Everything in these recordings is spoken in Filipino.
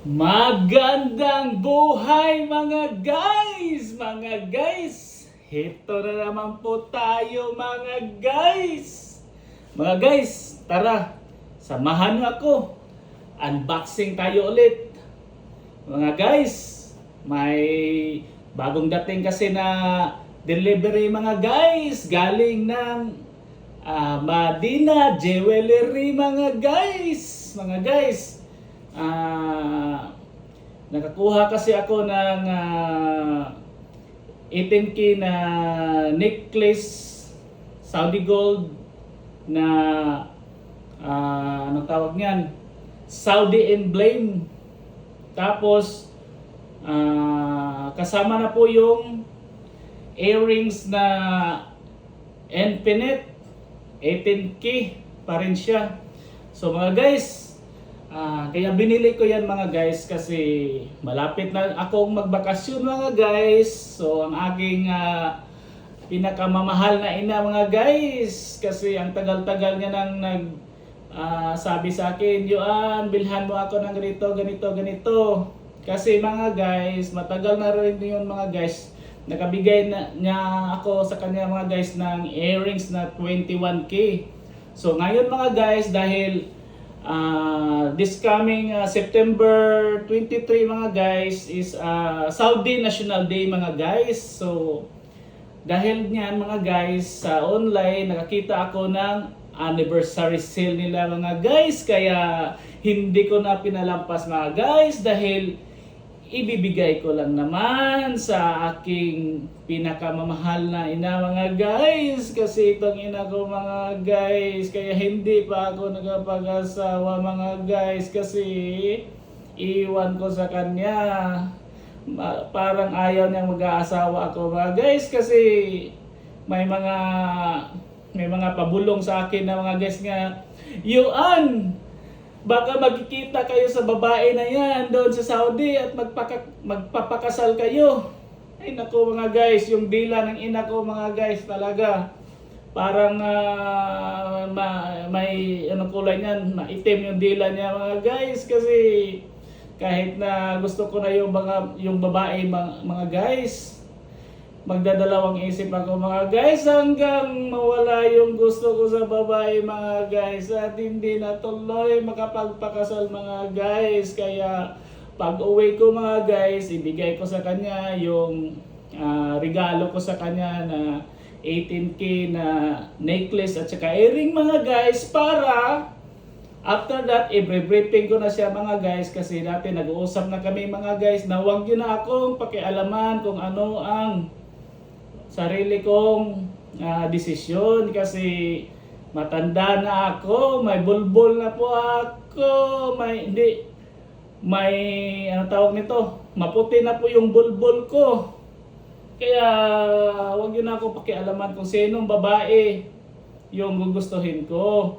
Magandang buhay mga guys! Mga guys, ito na naman po tayo mga guys! Mga guys, tara, samahan niyo ako. Unboxing tayo ulit. Mga guys, may bagong dating kasi na delivery mga guys. Galing ng Madina Jewelry mga guys. Mga guys, nakakuha kasi ako ng 18K na necklace Saudi gold na anong tawag niyan, Saudi emblem. Tapos kasama na po yung earrings na infinite 18K pa rin siya. So mga guys, kaya binili ko yan mga guys kasi malapit na akong magbakasyon mga guys. So ang aking pinakamamahal na ina mga guys, kasi ang tagal-tagal niya nang sabi sa akin, Yuan, bilhan mo ako ng ganito, ganito, ganito. Kasi mga guys, matagal na rin yun mga guys. Nakabigay na niya ako sa kanya mga guys ng earrings na 21K. So ngayon mga guys, dahil this coming September 23 mga guys is Saudi National Day mga guys. So dahil niyan mga guys, sa online nakakita ako ng anniversary sale nila mga guys. Kaya hindi ko na pinalampas mga guys dahil ibibigay ko lang naman sa aking pinakamamahal na ina mga guys. Kasi itong ina ko mga guys, kaya hindi pa ako nakapag-asawa mga guys kasi iwan ko sa kanya. Parang ayaw niyang mag-aasawa ako mga guys kasi may mga pabulong sa akin na mga guys nga, Yuan, baka magkikita kayo sa babae na yan doon sa Saudi at magpapakasal kayo. Ay naku mga guys, yung dila ng ina ko mga guys talaga parang may anong kulay niyan, maitim yung dila niya mga guys. Kasi kahit na gusto ko na yung babae mga guys, magdadalawang isip ako mga guys hanggang mawala yung gusto ko sa babae mga guys at hindi natuloy makapagpakasal mga guys. Kaya pag uwi ko mga guys, ibigay ko sa kanya yung regalo ko sa kanya na 18K na necklace at saka earring mga guys, para after that i-briefing ko na siya mga guys. Kasi dati nag-uusap na kami mga guys na huwag yun na akong pakialaman kung ano ang sarili kong desisyon kasi matanda na ako, may bulbul na po ako, may ano tawag nito, maputi na po yung bulbul ko. Kaya wag yun na ako pakialaman kung sinong babae yung gugustuhin ko.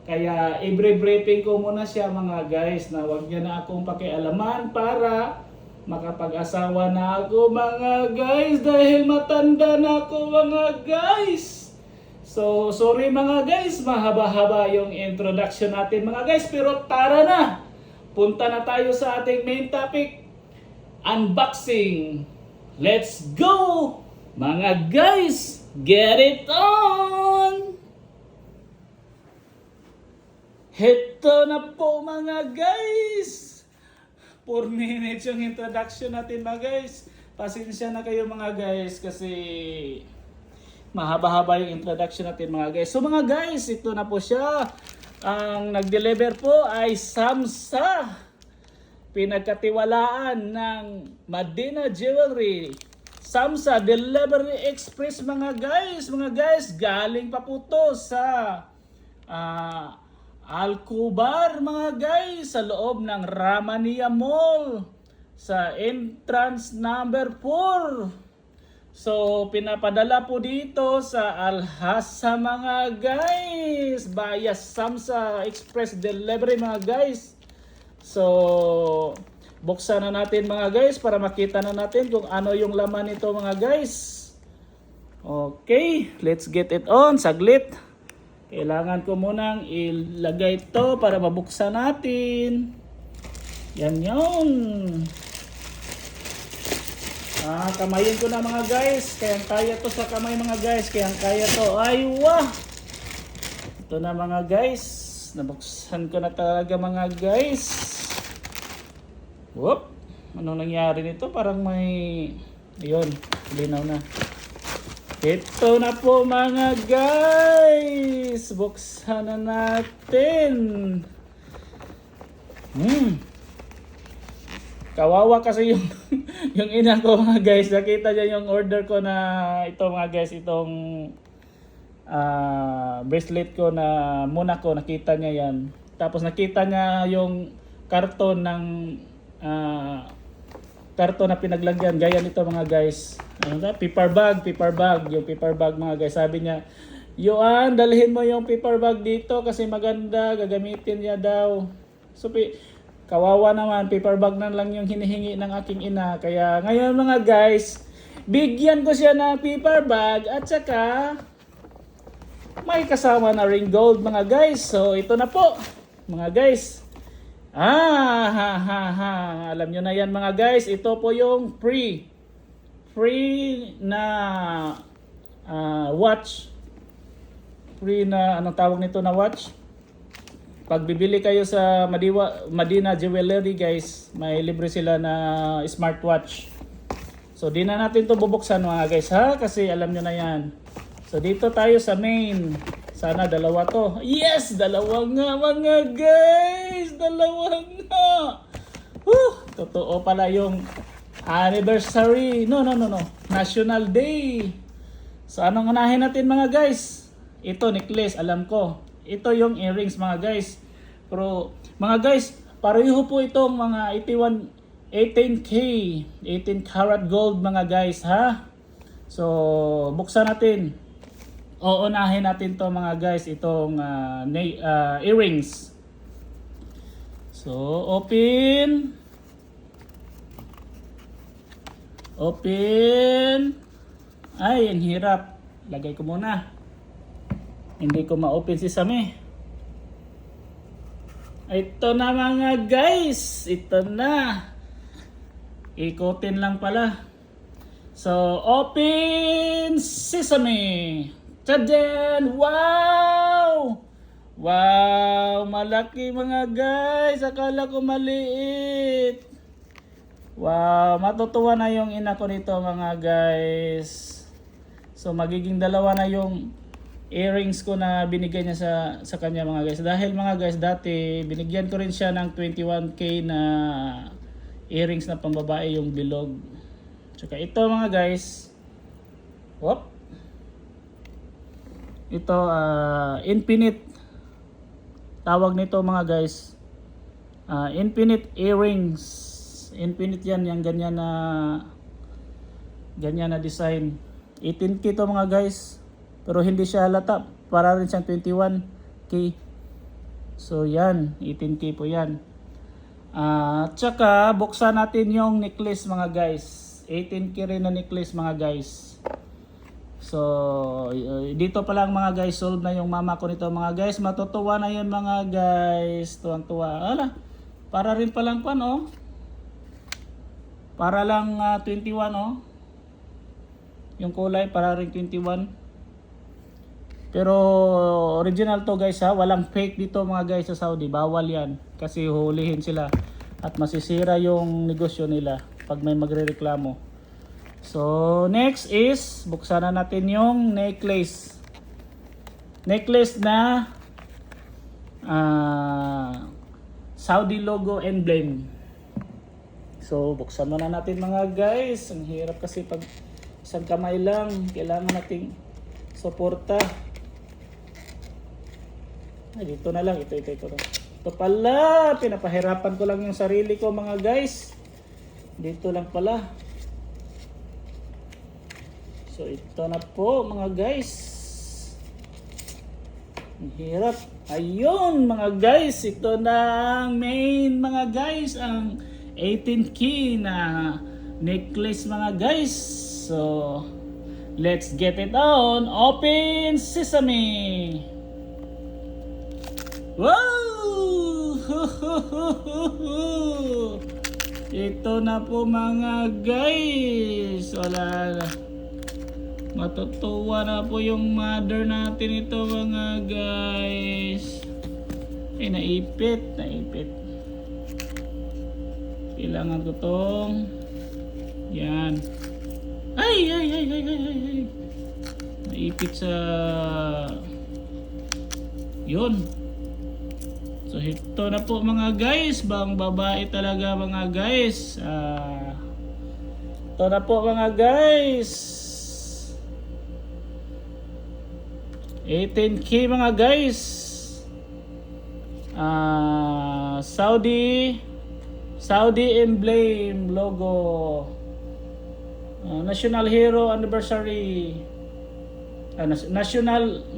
Kaya i-briefing ko muna siya mga guys na wag niya na akong pakialaman para makapag-asawa na ako mga guys dahil matanda na ako mga guys. So sorry mga guys, mahaba-haba yung introduction natin mga guys, pero tara na, punta na tayo sa ating main topic, unboxing. Let's go mga guys, get it on. Heto na po mga guys, 4 minutes yung introduction natin mga guys. Pasensya na kayo mga guys kasi mahaba-haba yung introduction natin mga guys. So mga guys, ito na po siya. Ang nag-deliver po ay Samsa. Pinagkatiwalaan ng Madina Jewelry. Samsa Delivery Express mga guys. Mga guys, galing pa po to sa Al-Kubar mga guys, sa loob ng Ramania Mall sa entrance number 4. So pinapadala po dito sa Al-Hasa mga guys via Samsa Express Delivery mga guys. So buksan na natin mga guys para makita na natin kung ano yung laman nito mga guys. Okay, let's get it on. Saglit. Kailangan ko munang ilagay ito para mabuksan natin. Yan yun. Kamayin ko na mga guys. Kayang kaya to sa kamay mga guys. Kayang kaya to. Ay wah! Ito na mga guys. Nabuksan ko na talaga mga guys. Whoop! Anong nangyari nito? Parang may... Ayun, linaw na. Ito na po mga guys. Buksan na natin. Kawawa kasi yung yung ina ko mga guys. Nakita niya yung order ko na ito mga guys, itong bracelet ko na muna ko, nakita niya yan. Tapos nakita niya yung karton ng karton na pinaglagyan. Gaya nito mga guys. Ano ba? Paper bag. Yung paper bag mga guys. Sabi niya, Yoan, dalhin mo yung paper bag dito kasi maganda. Gagamitin niya daw. So, kawawa naman, paper bag na lang yung hinihingi ng aking ina. Kaya ngayon mga guys, bigyan ko siya ng paper bag at saka may kasama na ring gold mga guys. So ito na po mga guys. Alam nyo na yan mga guys. Ito po yung free na watch. Free na, anong tawag nito na watch? Pag bibili kayo sa Madina Jewelry guys, may libre sila na smartwatch. So di na natin to bubuksan mga guys ha, kasi alam nyo na yan. So dito tayo sa main. Sana dalawa to. Yes! Dalawa nga mga guys! Dalawa nga! Totoo pala yung anniversary. No. National Day. So anong unahin natin mga guys? Ito necklace, alam ko. Ito yung earrings mga guys. Pero mga guys, pareho po itong mga 18K, 18 karat gold mga guys ha. So buksan natin. Uunahin natin to mga guys, itong earrings. So open. Ay, ang hirap. Lagay ko muna. Hindi ko ma-open si Sami. Ito na mga guys. Ito na. Ikutin lang pala. So, open sesame. Tadaan! Wow! Wow! Malaki mga guys. Akala ko maliit. Wow! Matutuwa na yung ina ko nito mga guys. So, magiging dalawa na yung earrings ko na binigay niya sa kanya mga guys. Dahil mga guys, dati binigyan ko rin siya ng 21K na earrings na pambabae, yung bilog. Tsaka ito mga guys. Whoop. Ito infinite. Tawag nito mga guys. Infinite earrings. Infinite yan, yung ganyan na design. 18K to mga guys. Pero hindi siya halata. Para rin siyang 21K. So yan. 18K po yan. Tsaka buksan natin yung necklace mga guys. 18K rin na necklace mga guys. So dito pa lang mga guys. Solve na yung mama ko nito mga guys. Matutuwa na yun mga guys. Tuwang-tuwa. Para rin palang pan oh. Para lang 21 oh. Yung kulay para rin 21. Pero original to guys ha, walang fake dito mga guys sa Saudi, bawal yan kasi huhulihin sila at masisira yung negosyo nila pag may magrereklamo. So next is buksan na natin yung necklace na Saudi logo emblem. So buksan muna natin mga guys. Ang hirap kasi pag isang kamay lang, kailangan nating suporta. Dito na lang, ito. Ito pala, pinapahirapan ko lang yung sarili ko mga guys. Dito lang pala. So ito na po mga guys. Ang hirap. Ayun mga guys, ito na ang main mga guys, ang 18K na necklace mga guys. So let's get it on. Open sesame. Wow! Ito na po mga guys. Wala na. Matutuwa na po yung mother natin ito mga guys. Naipit. Kailangan ko tong yan. Ay. Naipit sa yun. So ito na po mga guys, bang babae talaga mga guys. Ito na po mga guys. 18K mga guys. Saudi emblem logo. National Hero Anniversary. National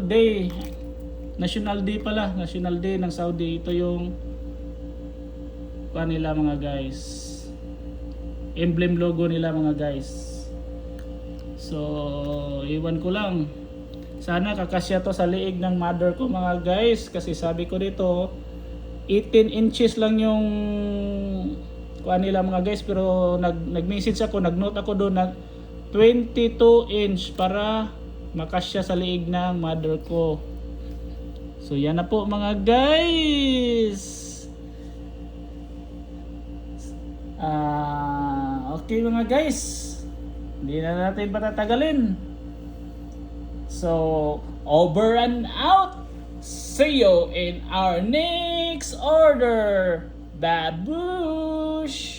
Day. National Day pala. National Day ng Saudi. Ito yung kanila mga guys. Emblem logo nila mga guys. So, iwan ko lang. Sana kakasya to sa liig ng mother ko mga guys. Kasi sabi ko dito, 18 inches lang yung kuha nila mga guys. Pero nag-message ako, nag-note ako doon na 22 inch para makasya sa liig ng mother ko. So yan na po mga guys. Okay mga guys, hindi na natin patatagalin. So over and out. See you in our next order. Babush.